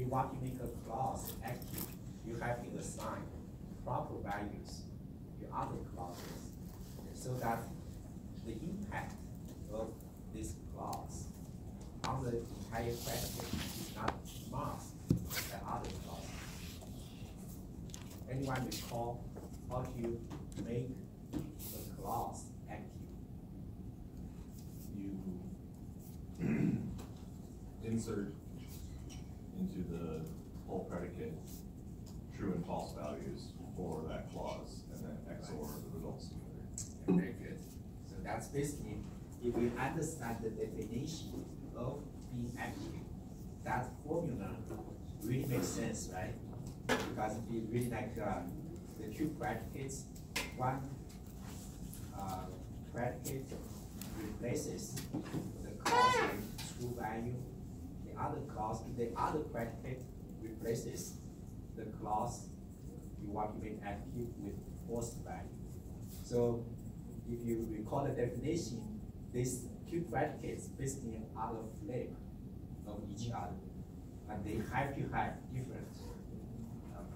want to make a clause active, you have to assign proper values to other clauses, so that the impact of this clause on the entire predicate is not masked by other clauses. Anyone recall how to make a clause active? You insert into the whole predicate true and false values for that clause, and then XOR the results together. Very good. So that's basically, if we understand the definition of being active, that formula really makes sense, right? Because if you really like the two predicates, one predicate replaces the clause with true value, the other predicate replaces the clause you want to make active with false value. So if you recall the definition, these two predicates basically are the flip of each other, and they have to have different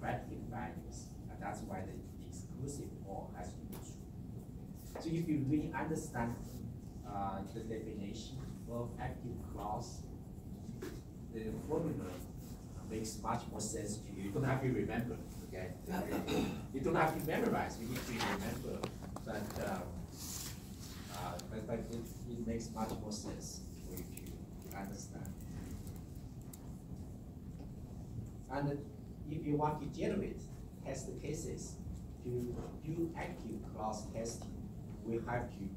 predicate values, and that's why the exclusive OR has to be true. So if you really understand the definition of active clause, the formula makes much more sense to you. You don't have to remember, okay? You don't have to memorize, you need to remember, but it makes much more sense for you to understand. And if you want to generate test cases to do active clause testing, we have to,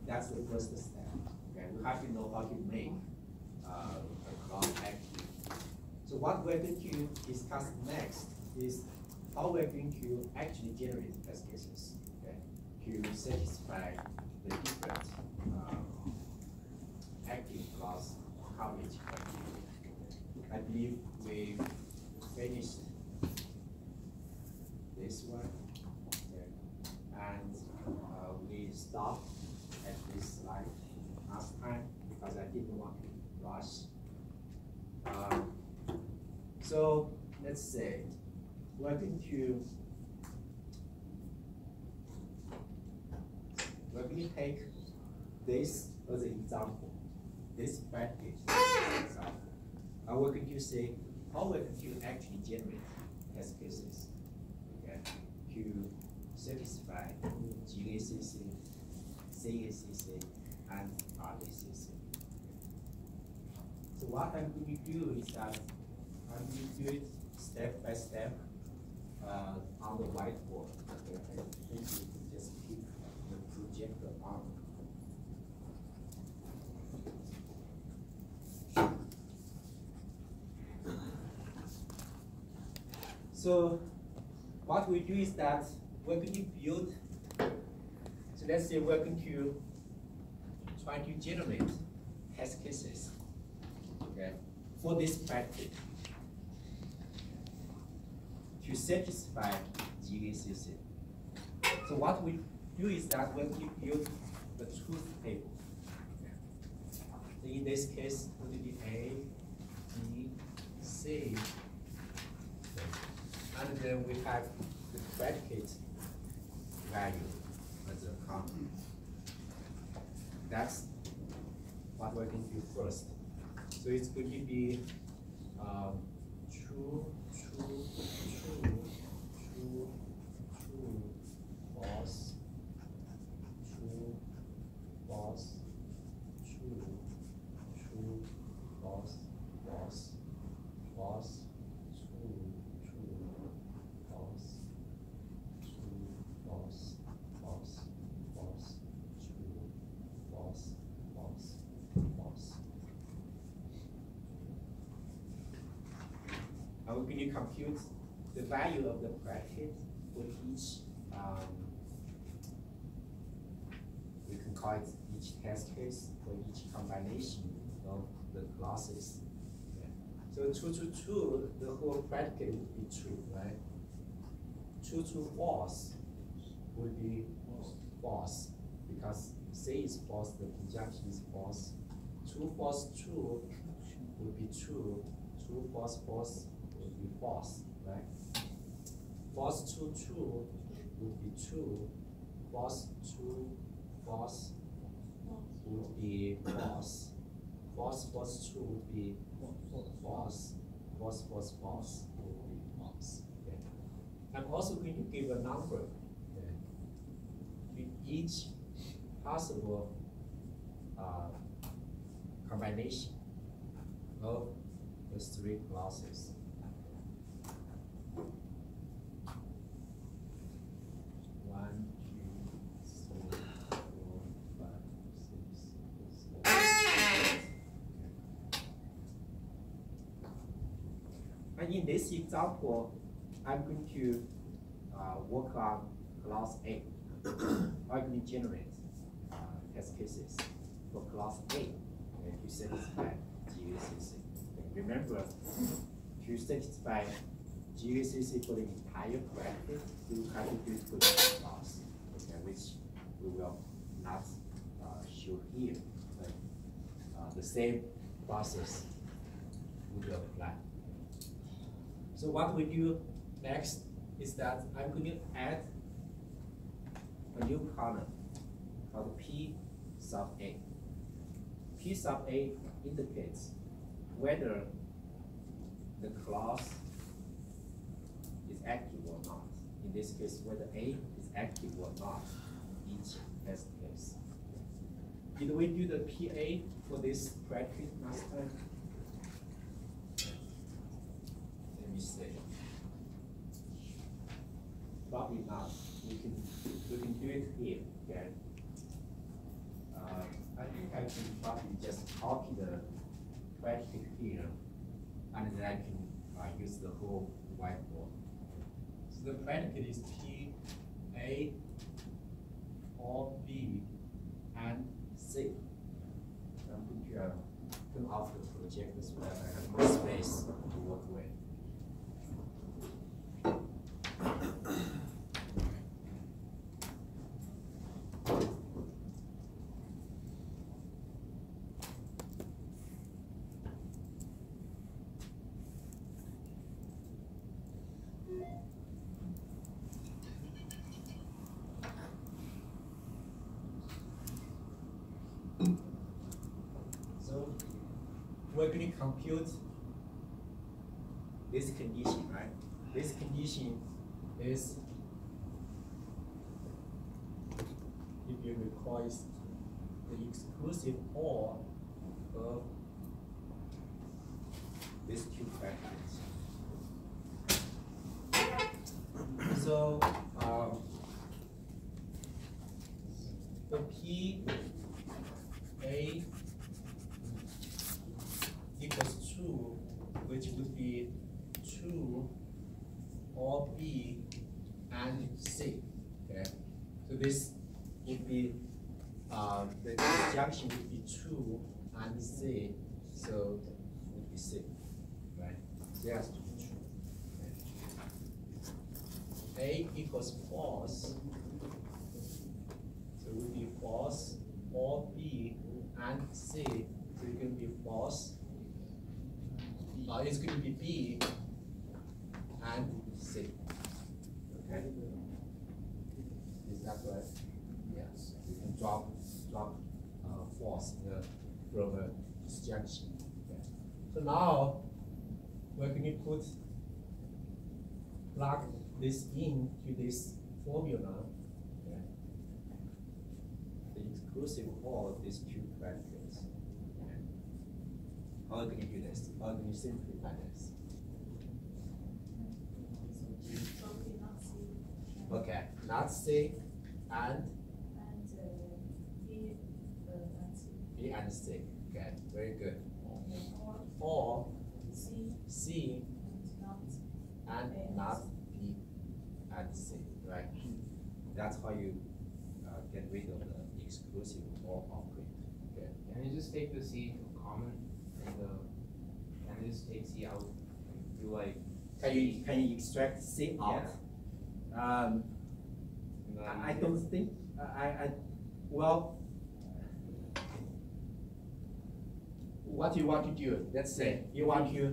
that's the first step. Okay? We have to know how to make a clause active. So what we're going to discuss next is how we're going to actually generate test cases, okay, to satisfy the different active clause coverage criteria. I believe we finished this one, okay, and we stopped at this slide last time because I didn't want to rush. So let's say we're going to take this as an example, this predicate as an example. And we're going to say how we're going to actually generate test cases, okay, to satisfy GACC, CACC, and RACC. So what I'm going to do is that I'm going to do it step by step on the whiteboard. Okay, I think you can just keep the projector on. So what we do is that we're going to build, so let's say we're going to try to generate test cases, okay, for this predicate to satisfy GACC. So what we do is that we're going to build the truth table. Okay. So in this case, it will be A, B, C, and then we have the predicate value as a column. That's what we're going to do first. So it's going to be true, true, true, true, true, false, true, false, true, true, false, false, false, true, true, false, true, false, false, false, true, false, false, false. And we're going to compute the value of the predicate for each, we can call it each test case for each combination of the clauses. Yeah. So true to true, the whole predicate would be true, right? True to false would be false because C is false, the conjunction is false. True, false, true would be true. true, false, false would be false, right? False, true, true would be true. False, true, false would be false. False, false, true would be false. False, false, false would be false. Okay. I'm also going to give a number to each possible combination of the three clauses. One, two, three, 4, 5, 6, 7, 8. And in this example, I'm going to work on clause A. I'm going to generate test cases for clause A to satisfy GUCC. Remember, to satisfy GUCC for the entire bracket, you have to do it for the clause, okay, which we will not show here, but the same process will apply. So what we do next is that I'm going to add a new column called P sub A. P sub A indicates whether the clause is active or not. In this case, whether A is active or not, each test case. Did we do the PA for this predicate last time? Let me see. Probably not. We can do it here. Okay. I think I can probably just copy the predicate here, and then I can use the whole whiteboard. So the predicate is P, A, or B, and C. I'm going to turn off the projector so that I have more space to work with. We're going to compute this condition, right? This condition is, if you recall, is the exclusive OR of these two factors. So the P A equals true, which would be true or B and C. Okay, so this would be the disjunction would be true and C, so it would be C, right? So it has to be true. Okay. A equals false, so it would be false or B and C, so it can be false. It's going to be B and C. Okay? Is that right? Yes. You can drop false from a disjunction. Okay. So now we're going to plug this into this formula. Okay. The exclusive OR of these two predicates. How are we going to do this? How are we going to simplify this? Okay, not C and B and C. Okay, very good. Or C and not B and C, right? That's how you get rid of the exclusive OR operator. Okay. Can you just take the C common? And just take C out. Do like can you extract C out? Yeah. I don't think well, what you want to do? Let's say you want to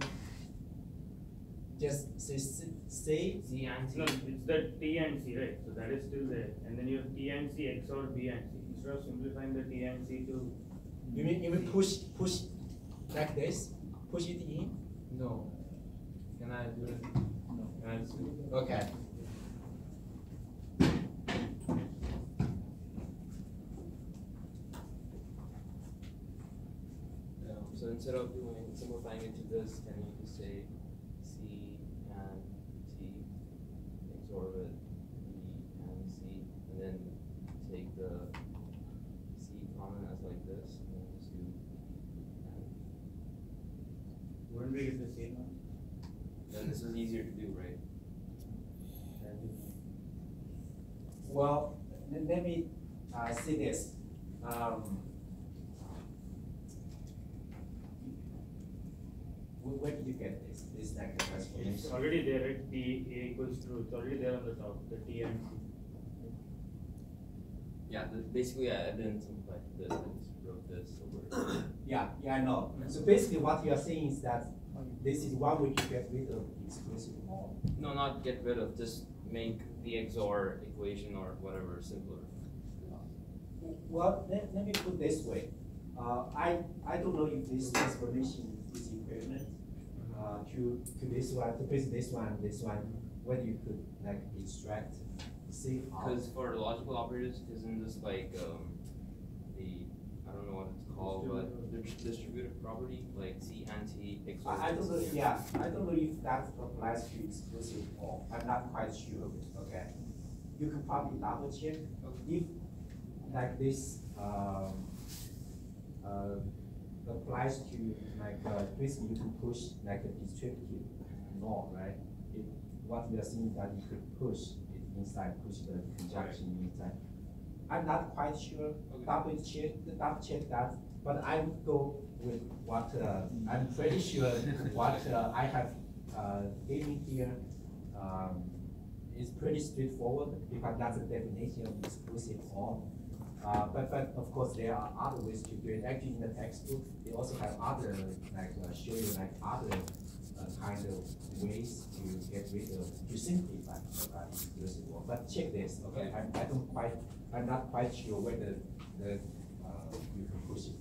just say C and C. No, it's the T and C, right? So that is still there. And then you have T and C XOR B and C. Instead of simplifying the T and C to. You mean push like this? Push it in? No. Can I do it? No. Can I just do it? Okay. So instead of simplifying it to this, can you just say C and T XOR with B and C, and then take the C common as like this, and then just do and Wouldn't we get the C now? then this is easier to do, right? Well, let me see this. Where did you get this? This like a It's transformation? already there, right? T A equals true. It's already there on the top, the T and C. Yeah, basically I didn't simplify this, I just wrote this over. Yeah, I know. So basically what you are saying is that this is one way to get rid of exclusive OR. No, not get rid of, just make the XOR equation or whatever simpler. Well, let me put this way. I don't know if this transformation is equivalent to this one, to this one, whether you could like extract C out. Because for logical operators, isn't this like the, I don't know what it's called, but the distributive property, like C and T XOR. I don't know, yeah, I don't know if that applies to exclusive OR. I'm not quite sure, okay? You could probably double check. If like this applies to like basically you can push like a distributive norm, right? If what we are seeing that you could push it inside, push the conjunction inside. I'm not quite sure. Double check that. But I would go with what I'm pretty sure what I have given here is pretty straightforward because that's a definition of exclusive OR. But of course there are other ways to do it. Actually, in the textbook, they also have other like show you like other kind of ways to get rid of to simplify exclusive OR. But check this, okay? I'm not quite sure whether you can push it.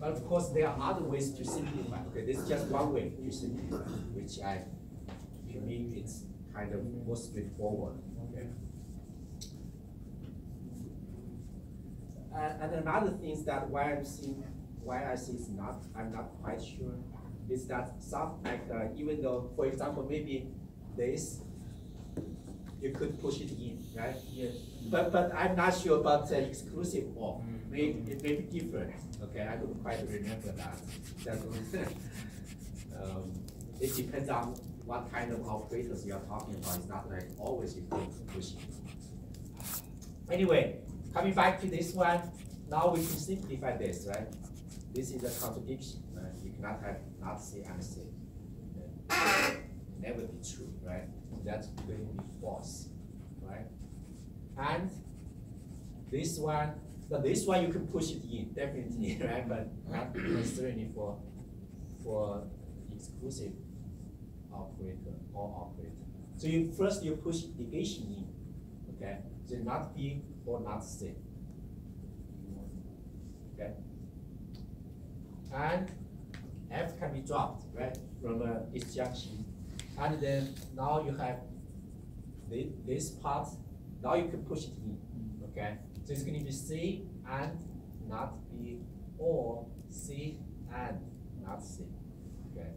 But of course, there are other ways to simplify. Okay, this is just one way to simplify, which to me, it's kind of more straightforward. Okay. And another thing is that why I say it's not, I'm not quite sure, is that some like even though, for example, maybe this you could push it in, right? Yes. But I'm not sure about the exclusive OR. It may be different. Okay, I don't quite remember that. It depends on what kind of operators you are talking about. It's not like always you can push it. Anyway, coming back to this one, now we can simplify this, right? This is a contradiction, right? You cannot have not C and C. Never be true, right? That's going to be false, right? And this one, so this one you can push it in, definitely, right? But not necessarily for exclusive operator or operator. So first you push negation in, okay? So not B or not C. Okay? And F can be dropped, right? From a disjunction. And then now you have this part, now you can push it in, okay? So it's going to be C and not B, or C and not C, okay?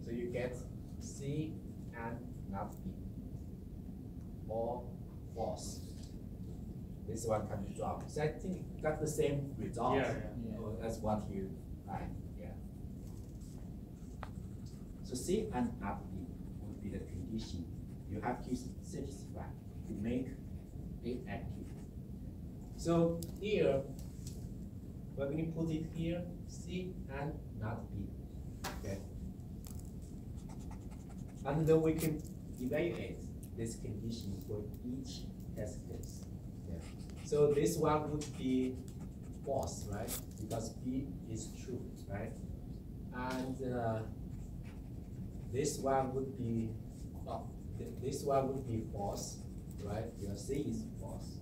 So you get C and not B, or false. This one can be dropped. So I think you got the same result. Yeah. That's what you like, yeah. So C and not B would be the condition you have to satisfy to make it active. So here, we're going to put it here, C and not B, okay? And then we can evaluate this condition for each test case. Yeah. So this one would be false, right? Because B is true, right? And this one would be, this one would be false, right? Your C is false.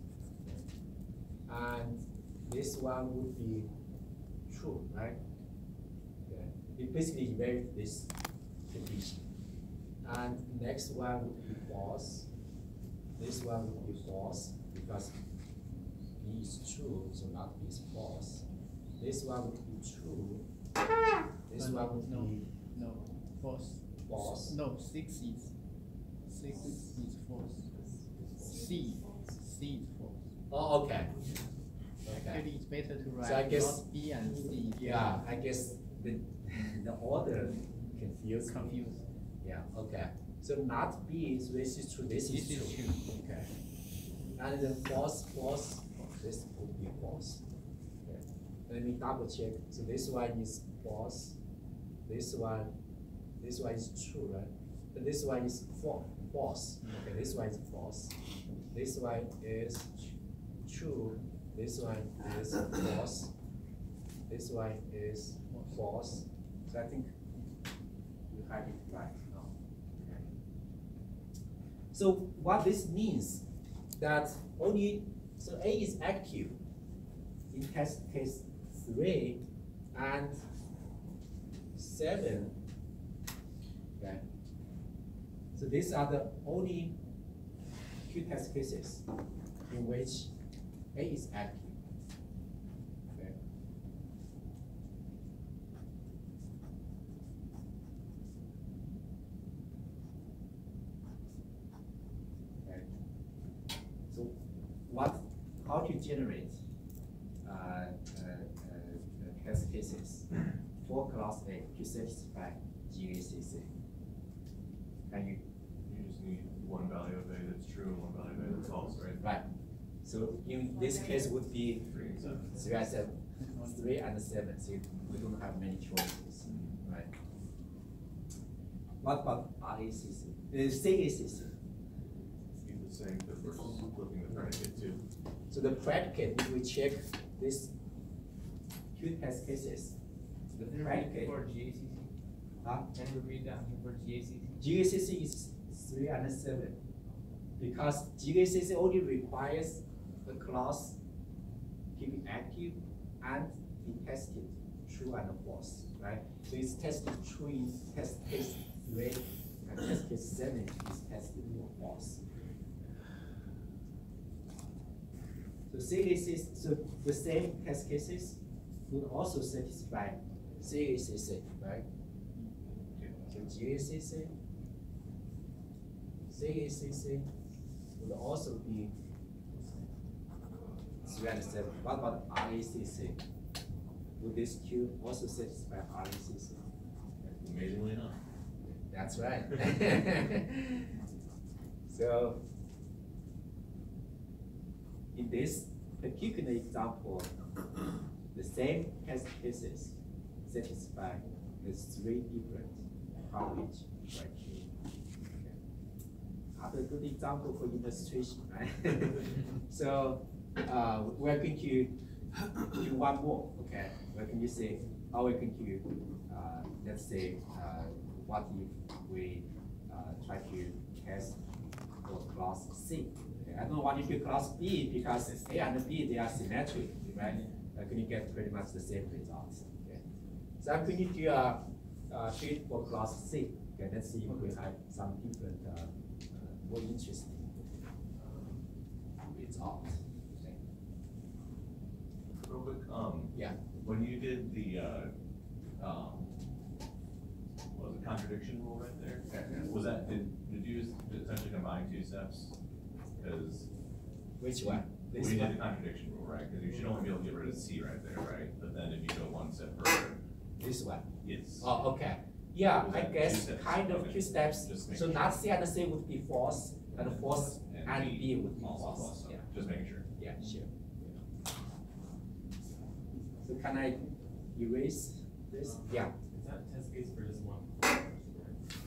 And this one would be true, right? Okay. It basically evaluates this condition. And next one would be false. This one would be false because B is true, so not B is false. This one would be true. This one would be false. false. No, 6 is false. C is false. Oh, okay. Okay. Actually, it's better to write So I guess- not B and C. Yeah, I guess the order confused. Confused. Yeah, okay. So not B, so this is true, this is This true. is true. Okay. And then false, this would be false. Okay. Let me double check. So this one is false. This one is true, right? But this one is false. Okay, this one is false. This one is true. This one is false. This one is false. So I think we have it right now. Okay. So what this means that so A is active in test case 3 and 7. Okay. So these are the only two test cases in which A is active. Okay. Okay. So how to generate test cases for class A to satisfy GACC? Can you? You just need one value of A that's true and one value of A that's false, right? Right. So in this case would be 3 and 7. 3 and 7. 3 and 7. So we don't have many choices, right? What about RACC? CACC. You the same because we're flipping the predicate too. So the predicate, if we check this two test cases, the predicate. For GACC. Huh? Can you repeat that for GACC? GACC is 3 and 7 because GACC only requires the class to be active and be tested true and false, right? So it's tested true in test case 3 and test case 7 is tested for false. So CACC, so the same test cases would also satisfy CACC, right? So GACC, CACC would also be 3 and 7. What about RACC? Would these two also satisfy RACC? Amazingly not. That's right. So in this particular example, the same test cases satisfy the 3 different coverage criteria. Okay. Another good example for illustration, right? So we're going to do one more, okay? We're going to say, how we're going to, let's say, what if we try to test for class C? Okay. I don't want to do class B because A and B, they are symmetric, right? We're going to get pretty much the same results. Okay. So I'm going to do treat for class C. Okay, let's see if we have some different, more interesting results. Okay. Real quick, Yeah. when you did the what was it, contradiction rule right there? Was that did you essentially combine 2 steps? Because Which one? This we did one? the contradiction rule, right? Because you should only be able to get rid of C right there, right? But then if you go 1 step further, This one. yes. Oh, okay. Yeah, Was I that 2 guess steps? kind of Okay. 2 steps. Just So making not C and C would be false, and false and B would be also false. Yeah. Just making sure. Yeah, sure. So can I erase this? Yeah. Is that test case for just one?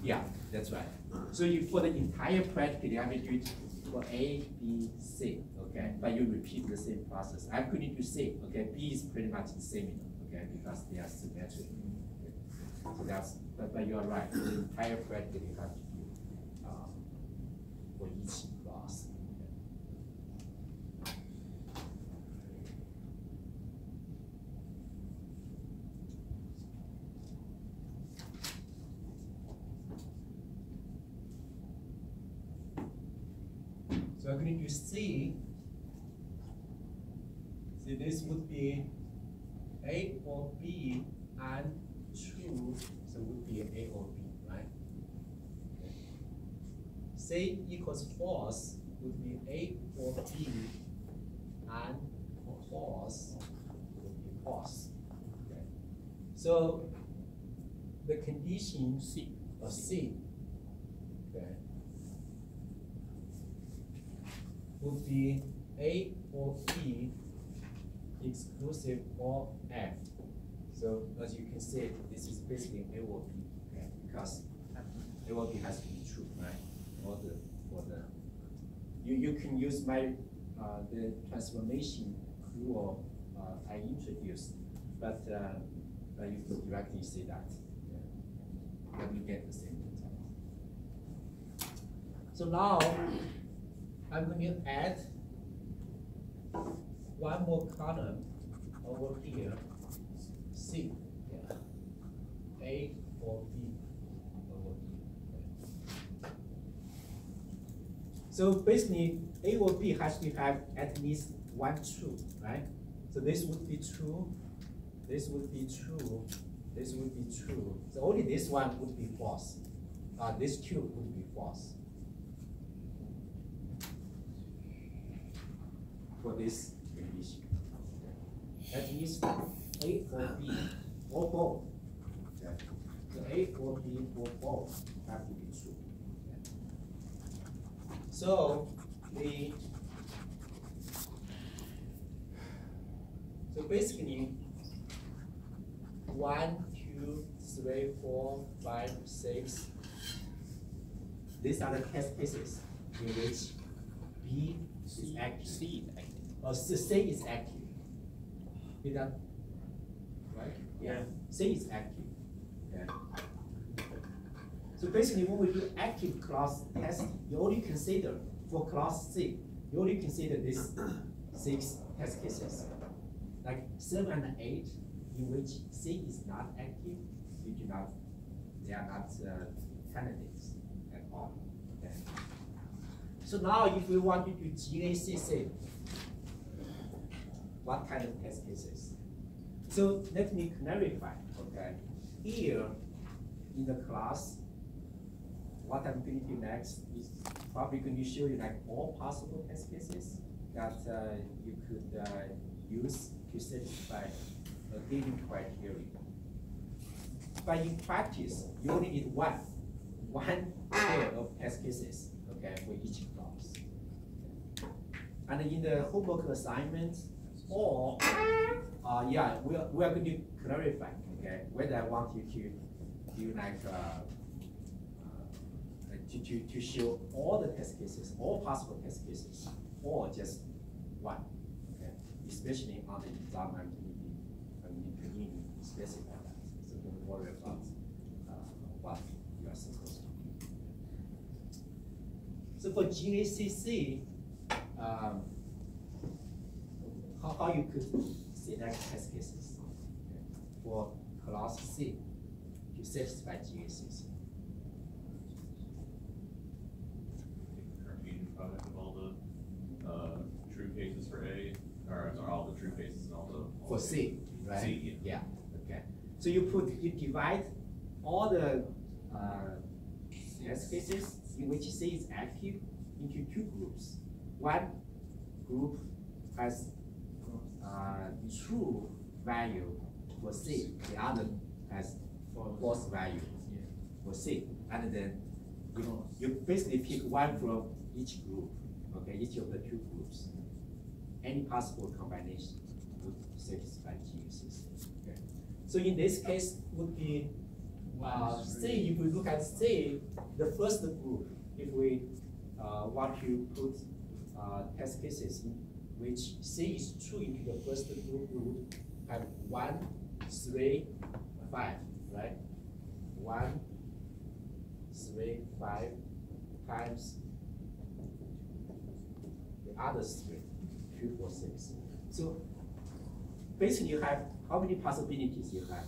Yeah, that's right. So you for the entire predicate, I mean, for A, B, C, okay? But you repeat the same process. I'm going to C, okay? B is pretty much the same, okay? Because they are symmetric. Okay? So that's, but you are right. The entire predicate you have to do for each clause. So I'm going to see this would be A or B and true, so it would be A or B, right? Okay. C equals false would be A or B and false would be false. Okay. So the condition C or C, okay, would be A or B exclusive or F. So as you can see, this is basically A or B, okay? Because A or B has to be true, right? For the you can use my the transformation rule I introduced, but you could directly say that. Yeah. Then you get the same result. So now I'm going to add one more column over here, C, yeah. A or B over here. So basically, A or B has to have at least one true, right? So this would be true, this would be true, this would be true. So only this one would be false. This two would be false. For this condition. That means A or B or both. Okay. So A or B or both have to be true. Okay. So basically 1, 2, 3, 4, 5, 6. These are the test cases in which B is active. C is active. Or C is active. Is that right? Yeah. C is active. Yeah. So basically, when we do active class testing, you only consider for class C, you only consider these 6 test cases. Like 7 and 8, in which C is not active, they are not candidates at all. Okay. So now, if we want to do GACC, what kind of test cases? So let me clarify, okay? Here in the class, what I'm going to do next is probably going to show you like all possible test cases that you could use to satisfy a given criteria. But in practice, you only need one pair of test cases, okay, for each class. And in the homework assignment, or yeah, we are going to clarify, okay, whether I want you to do like to show all the test cases, all possible test cases, or just one, okay. Especially on the exam, I'm going to specify that, so don't worry about what you are supposed to do. So for GACC, how you could select test cases, okay, for class C to satisfy GACC. Permutation product of all the true cases for A, or sorry, all the true cases and all the For C, right? C, yeah. Okay. So you divide all the test cases in which C is active into 2 groups. One group has true value for C, the other has false value for C, and then you basically pick one from each group, okay, each of the 2 groups. Any possible combination would satisfy GACC. Okay. So in this case would be C. If we look at C, the first group, if we want to put test cases in which C is true into the first group root, have 1, 3, 5, right? 1, 3, 5 times the other 3, 2, 4, 6. So basically you have, how many possibilities you have?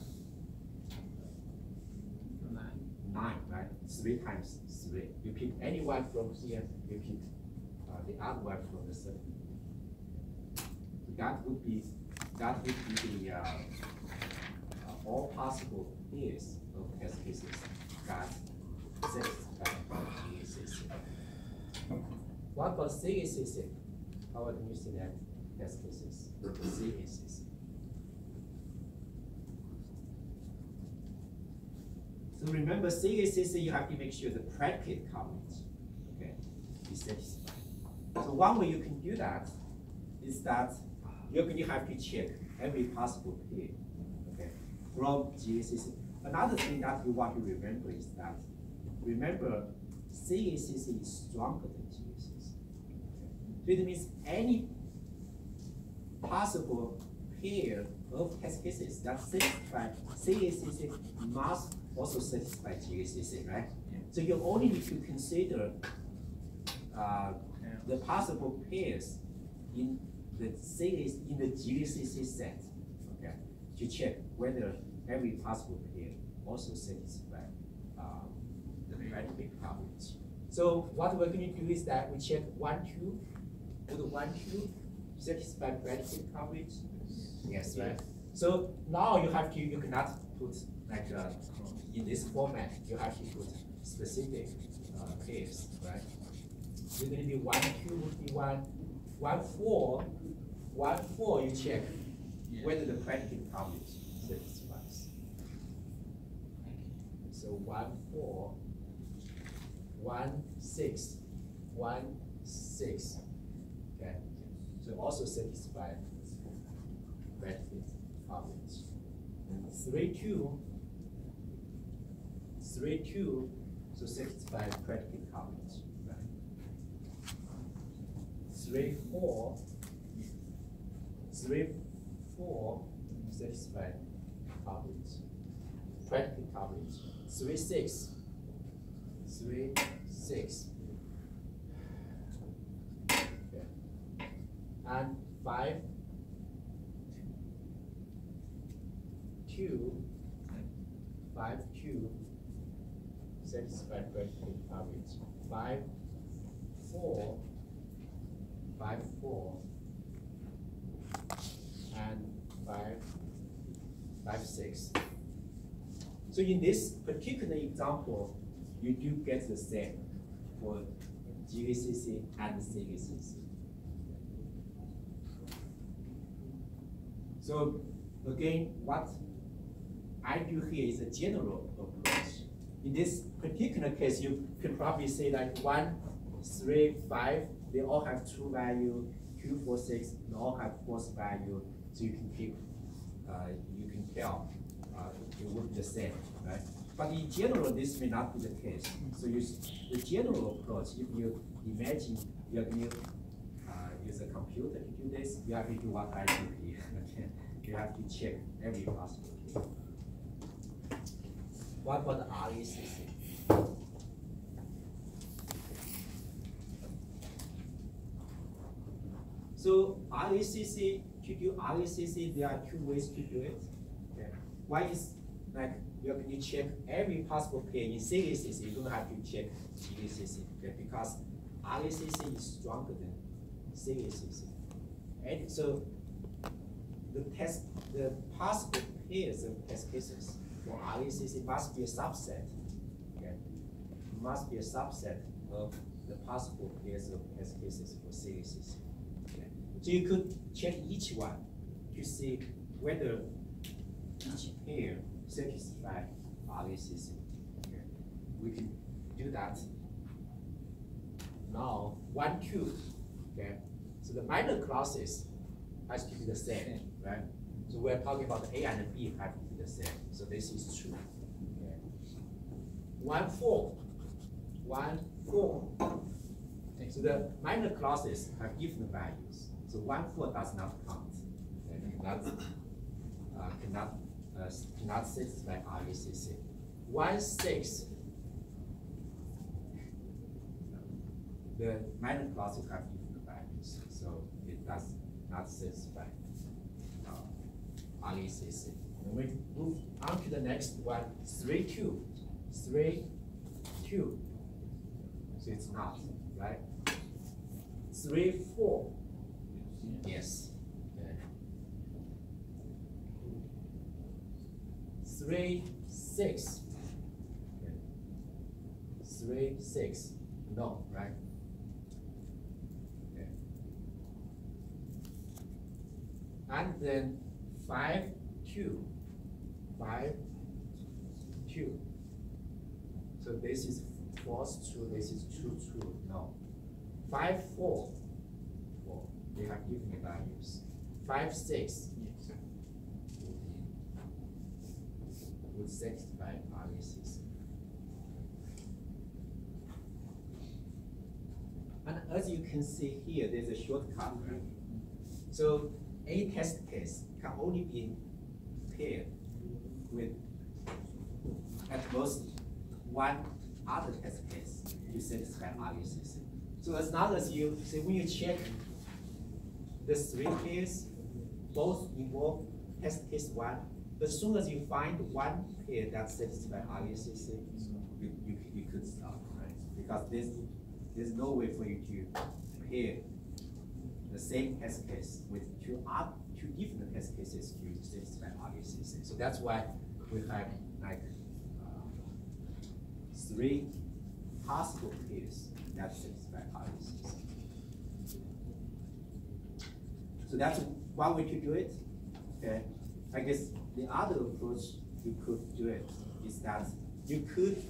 9, right? 3 times 3. You pick any one from here, you pick the other one from the circle. So that would be the all possible pairs of test cases that satisfy GACC. What about CACC? How can you select test cases? CACC. So remember, CACC, you have to make sure the predicate coverage, okay, is satisfied. So one way you can do that is that you're going to have to check every possible pair, okay, from GACC. Another thing that you want to remember is that, remember, CACC is stronger than GACC. So it means any possible pair of test cases that satisfy CACC must also satisfy GACC, right? Yeah. So you only need to consider the possible pairs in the GACC set, okay, to check whether every possible pair also satisfy the predicate coverage. So what we're going to do is that we check 1, 2, would 1, 2 satisfy predicate coverage? Yes, right? So now you cannot put like in this format, you have to put specific pairs, right? You're going to be 1, 2 would be 1, 1, 4, 1, 4, you check whether the predicate coverage satisfies. So 1, 4, 1, 6, 1, 6, okay? So also satisfy predicate coverage. And 3, 2, 3, 2, so satisfy predicate coverage, right? 3, 4, 3, 4, satisfy coverage, predicate coverage. 3, 6, 3, 6, okay. And 5, 2, 5, 2, satisfy predicate coverage. 5, 4, 5, 4, and 5, 6. So in this particular example, you do get the same for GACC and CACC. So again, what I do here is a general approach. In this particular case, you can probably say like 1, 3, 5, they all have true value, 2, 4, 6, they all have false value, so you can keep, you can tell it would be the same, right? But in general, this may not be the case. So the general approach, if you imagine you're going to use a computer to do this, you have to do what I do here. You have to check every possible case. What about the RACC? So RACC, to do RACC, there are 2 ways to do it. Okay. One is like you're going to check every possible pair in CACC. You don't have to check GACC, okay? Because RACC is stronger than CACC. And so the possible pairs of test cases for RACC must be a subset. Okay? Must be a subset of the possible pairs of test cases for CACC. Okay? So you could check each one to see whether each pair satisfy RACC. Okay? We can do that now. 1, 2. Okay? So the minor clauses has to be the same, right? So we're talking about the A and B have to be the same. So this is true. Okay. 1, 4. 1, 4. So the minor clauses have different values. So 1, 4 does not count. And cannot satisfy RACC. 1, 6, the minor clauses have different values, so it does not satisfy RACC. And we move on to the next one, 3, 2. 3, 2. So it's not, right? 3, 4. Yes. Okay. 3, 6. Okay. 3, 6. No, right? Okay. And then 5, 2. 5, 2. So this is false true, this is true, true. No. 5, 4. 4. They have different values. 5, 6. Would satisfy RACC. And as you can see here, there's a shortcut, right? So a test case can only be paired with at most one other test case to satisfy RACC. So as long as you say when you check the 3 pairs, both involve test case 1, as soon as you find one pair that satisfies RACC, you could stop, right? Because there's no way for you to pair the same test case with two different test cases to satisfy RACC. So that's why we have like 3 possible pairs that satisfy RACC. So that's one way to do it. Okay, I guess the other approach you could do it is that you could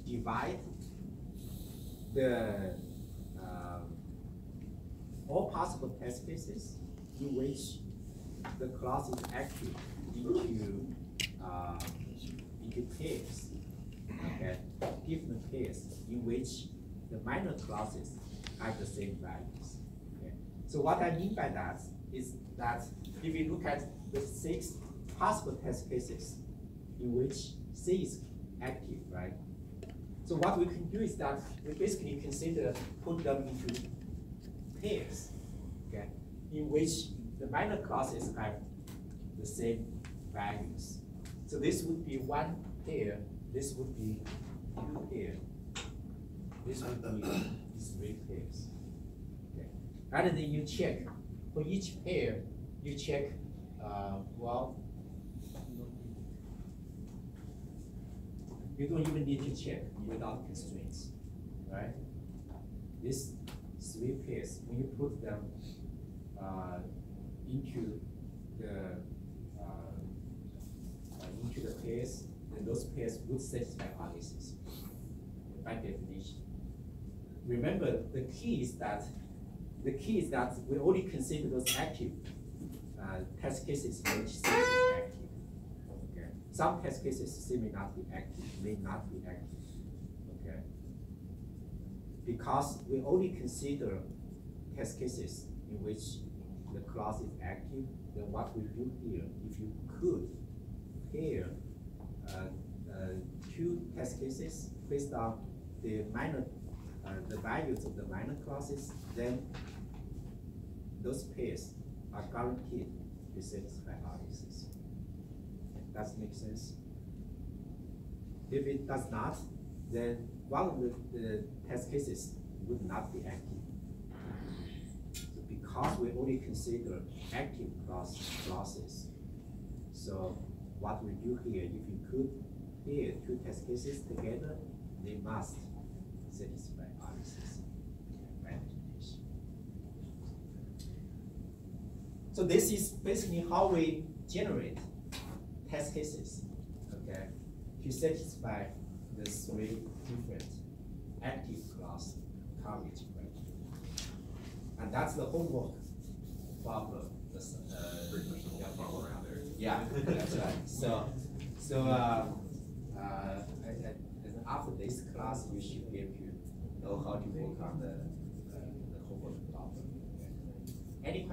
divide the all possible test cases in which the clause is active into pairs, okay, different pairs in which the minor clauses have the same values. Okay, so what I mean by that is that if you look at the 6 possible test cases in which C is active, right? So what we can do is that we basically consider put them into pairs, okay, in which the minor clauses have the same values. So this would be 1 pair, this would be 2 pairs, this would be 3 pairs. Okay. And then you check for each pair, you check well, you don't even need to check without constraints, right? These 3 pairs, when you put them into the pairs, then those pairs would satisfy RACC by definition. Remember, the key is that we only consider those active test cases in which C is active. Okay. Some test cases C may not be active, Okay. Because we only consider test cases in which the clause is active, then what we do here, if you could pair 2 test cases based on the values of the minor clauses, then those pairs are guaranteed to satisfy RACC. Does make sense? If it does not, then one of the test cases would not be active. So because we only consider active clauses, so what we do here, if you could pair 2 test cases together, they must satisfy RACC. So this is basically how we generate test cases, okay, to satisfy the 3 different active clause coverage criteria. And that's the homework problem. Around there. Yeah, that's right. So after this class, you should be able to know how to work on the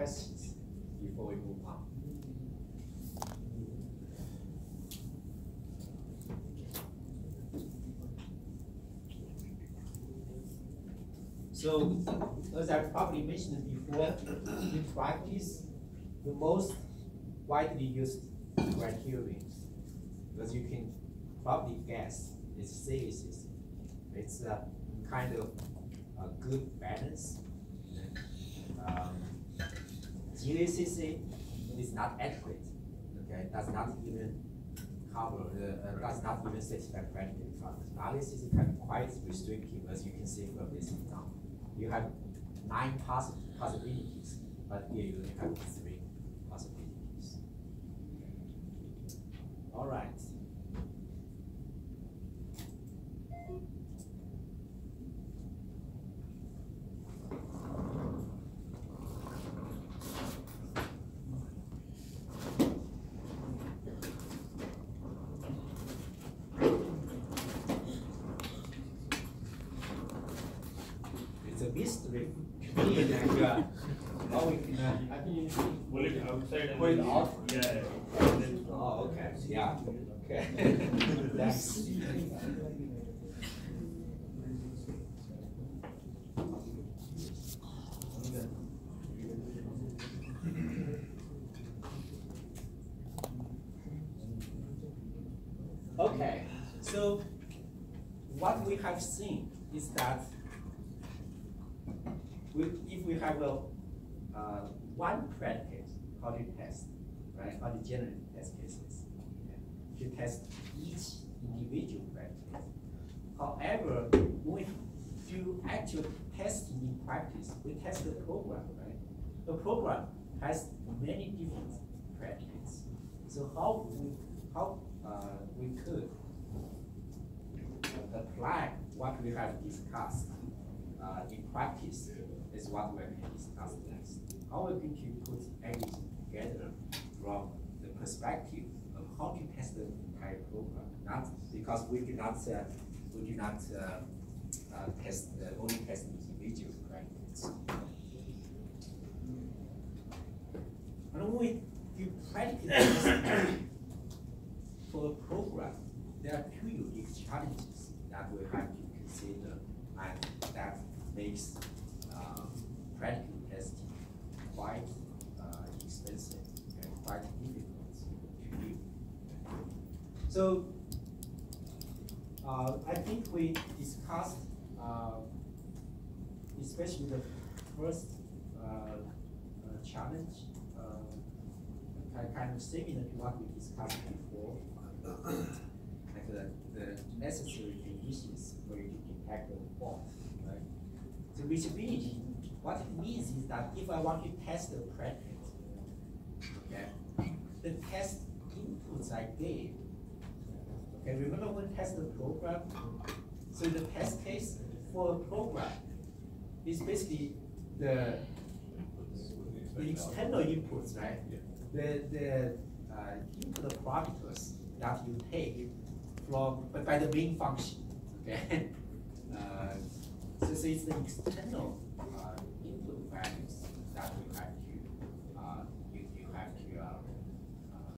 questions before we move on? So, as I probably mentioned before, in practice, the most widely used criterion, as you can probably guess, is CACC. It's a kind of a good balance. GACC is not adequate. Okay, does not even cover does not even satisfy practical requirements. RACC is kind of quite restrictive, as you can see from this example. You have 9 possibilities, but here you only have 3 possibilities. All right. It's a mystery to me that how we can Pull it outside and pull it then- out. Yeah. Oh, okay, yeah, okay. That's, okay, so what we have seen is that if we have a one predicate, how to test, right? How to generate test cases, to test each individual predicate. However, when we do actual testing in practice, we test the program, right? The program has many different predicates. So how we could apply what we have discussed in practice is what we're going to discuss next. How we're going to put everything together from the perspective of how to test the entire program. Not because we do not test only test individual predicates. And when we do predicate testing for a program, there are 2 unique challenges that we have to consider, and that makes predicate testing quite expensive and quite difficult to do. So I think we discussed, especially the first challenge, kind of similar to what we discussed before, like the necessary conditions for you to detect the fault, right? So reachability, what it means is that if I want to test the predicate, okay, the test inputs I gave, okay, remember when we test the program? So the test case for a program is basically the external inputs, right? The input parameters that you take from by the main function, okay? So it's the external input values